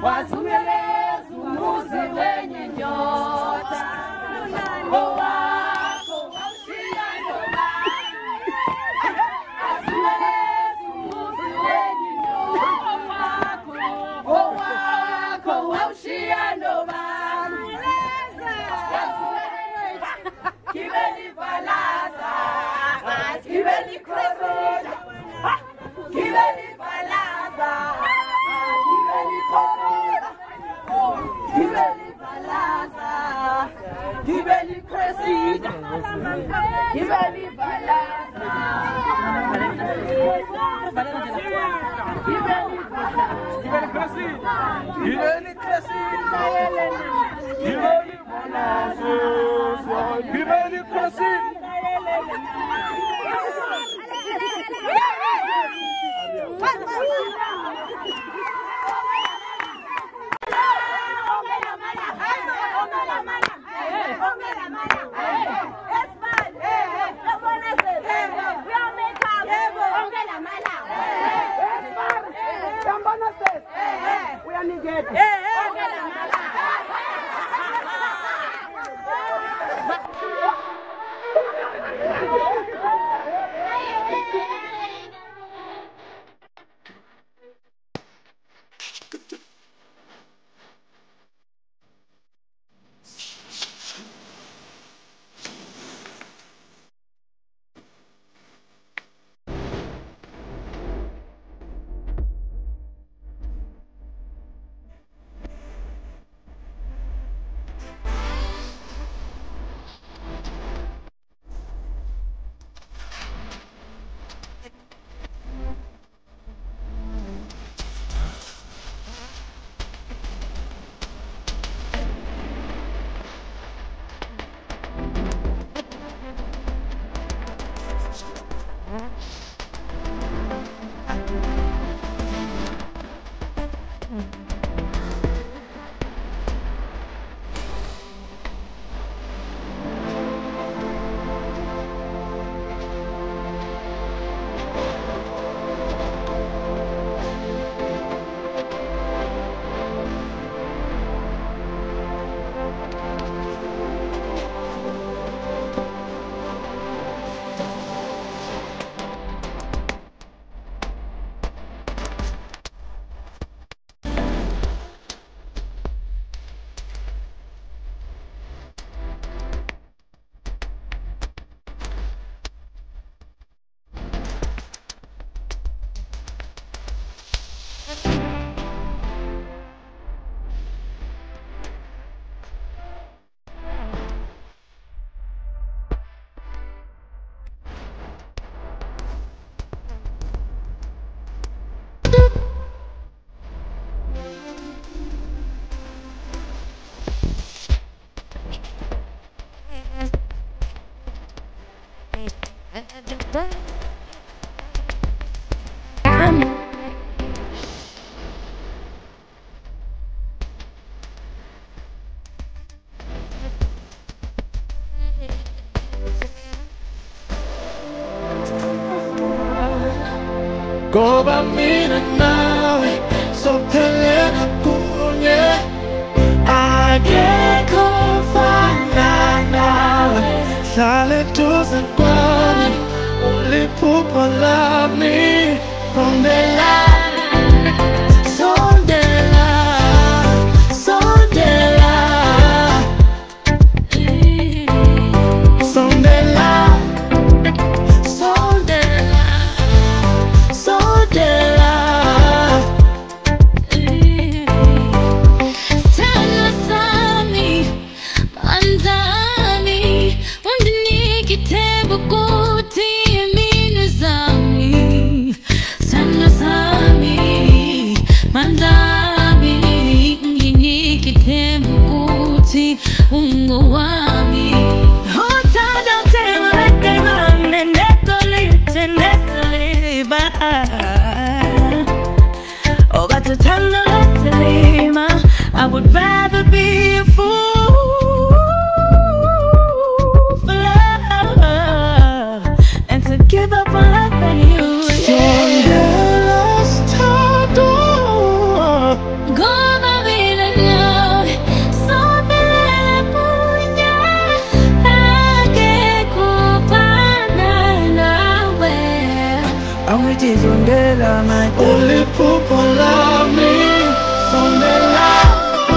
Wazumele, Go bambina nawe sophelena kunye akekofana nawe hlale duze kwami uliphupho lami sondela sondela sondela sondela I would rather be a fool for love and to give up on love and you. Sondela, my only people love me. Sondela.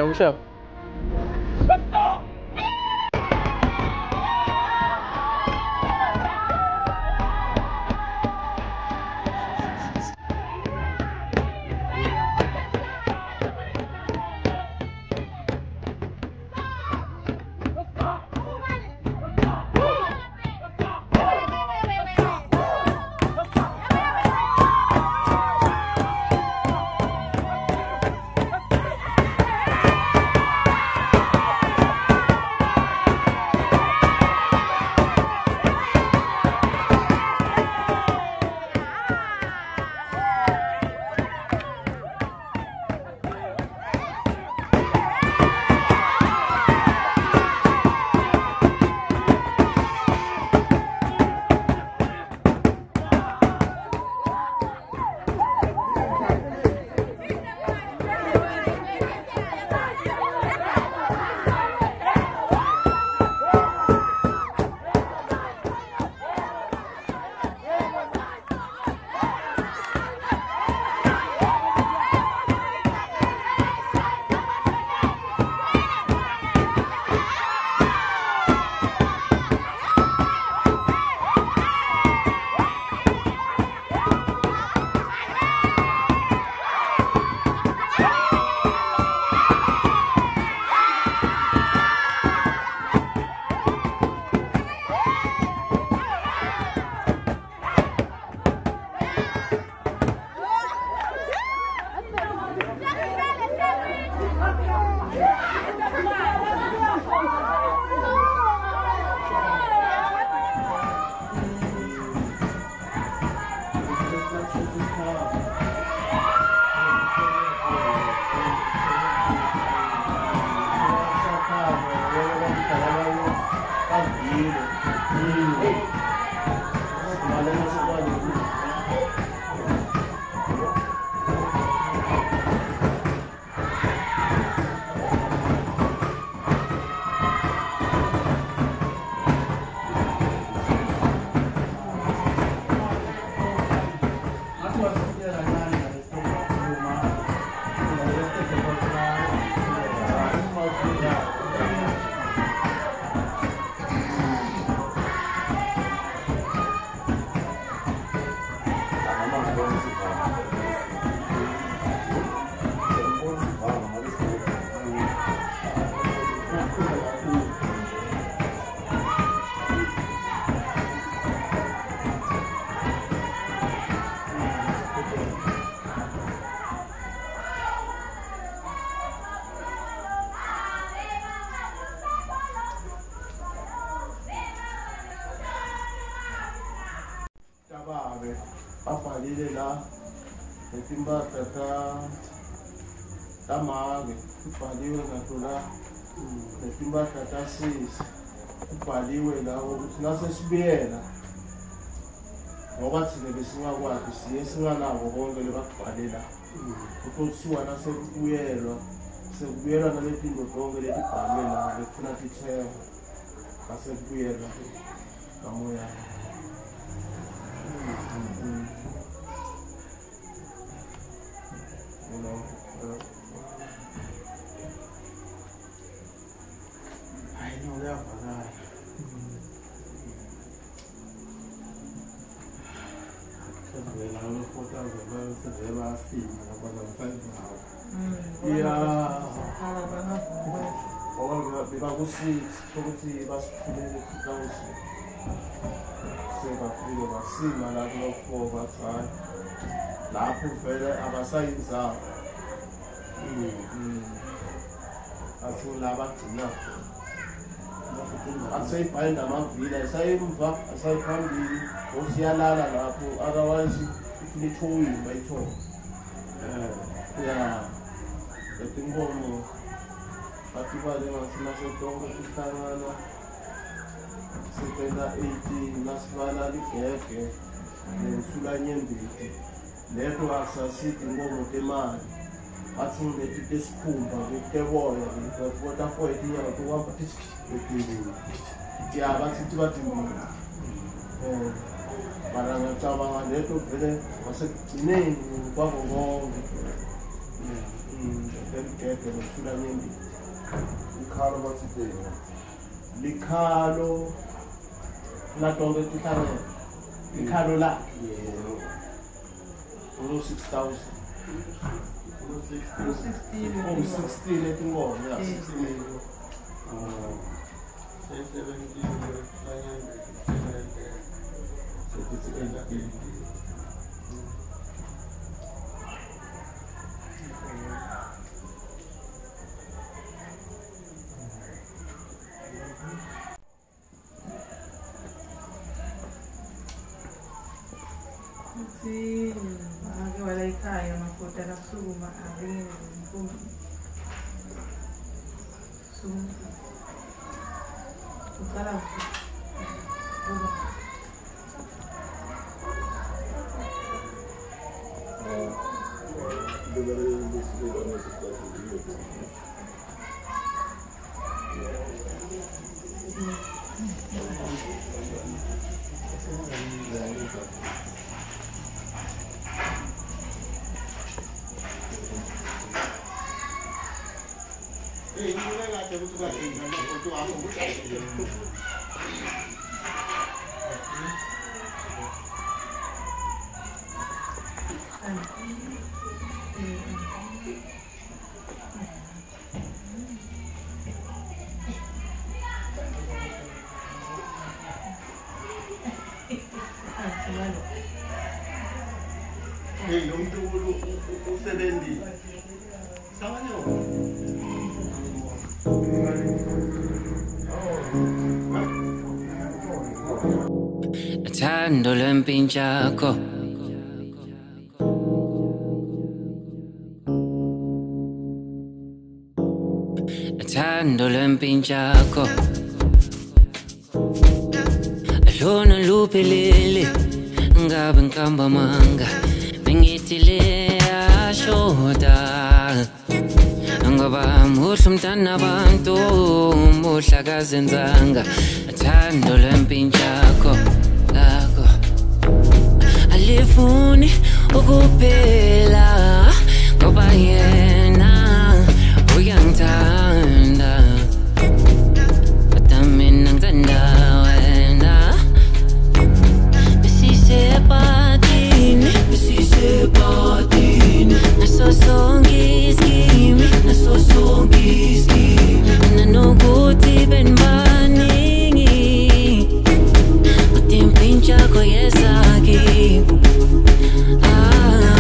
umhlaba. babhalile la letimpahla tamake kubhaliwe ngato la letimpahla tasisi kubhaliwe la ukuthi nasesibuyela ngoba thina besingakwazi siye singanako konke lebakubhale la kuthiwa nasekubuyelwa sekubuyelwa naletinto zonke letibhalwe la lefuna tithengwa asekubuyelwa kamoya. You know, I know that for that. Lapho vele abasayinzayo athula abagcina asayibhayela amavila asayimva asayiphambili osiyalala lapho otherwise ifuna ithoyini bayithola letinkomo bathi bale ngasina setonke sihlangana sependa 18 nasibala ligege nesulanyembiti leto asasithi inkomo temali athi ngilethi tesikhumba kuteboya ngifota for inyanga kuhamba ya bathi badimbi mara ngicabanga leto vele wasekugcineni kwabo konke Lemgede ngifuna nyembi. Ikhalo bathi bheka. Likhalo la tonke tihlangene. Likhalo la ulo 6000. Ulo 16 etinkomo ya 16. 17 Sí, que vale kaya mafuta na suma aling kum sum ukala Hey, lo mntu usebenzi. Sawanyo. Thando lwempintshakho thando lwempintshakho lona luphelele ngabe nkamba manga bengithi le ashoda ngoba muhle umntana abantu muhle akazenzanga thando lwempintshakho lakho alifuni ukuphela ngoba yena uyangithanda kodwa mina ngithanda wena besisepatini naso sonke iskimi nanokuthi benbaningi kodwa impintshakho yezaki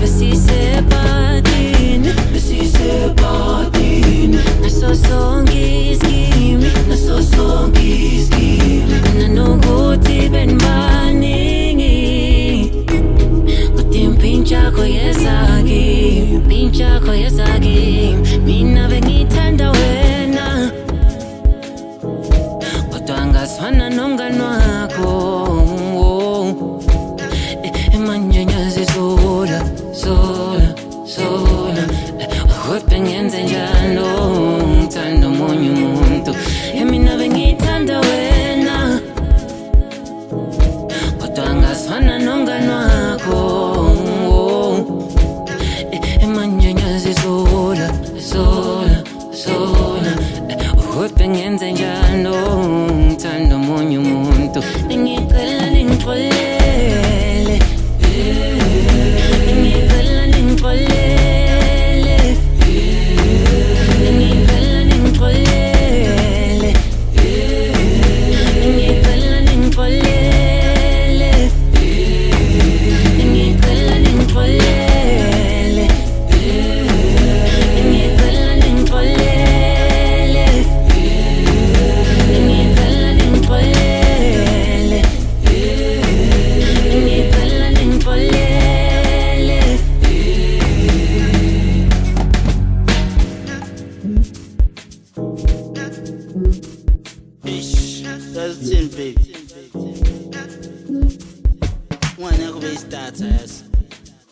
besisepatini naso sonke iskimi nanokuthi benbaningi kodwa impintshakho yezaki mina bengithanda wena kodwa ngazwana nomngani wakho manje ngiyazisola kodwa ngenze njalo ngithanda omunye umuntu mina bengithanda wena kodwa ngazwana nomngani wakho manje ngiyazisola kodwa ngenze njalo ngithanda omunye umuntu ngicela ningixolele ngicela ningixolele ngicela ningixolele ngicela ningixolele ngicela ningixolele ngicela ningixolele ngicela ningixolele ngicela ningixolele That's 10 baby. One yakho beyistart yazi.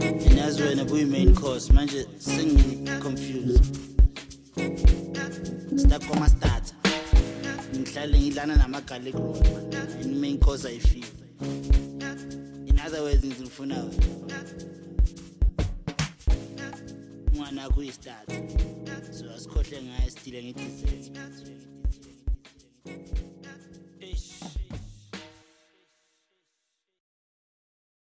And as when we main course manje singing confused. Start koma start. Ngihlale ngidlana namagala ekhona. In main course I feel. In other words ngifuna umwana wakho uyistart so asikhohle ngaye sidile ngedessert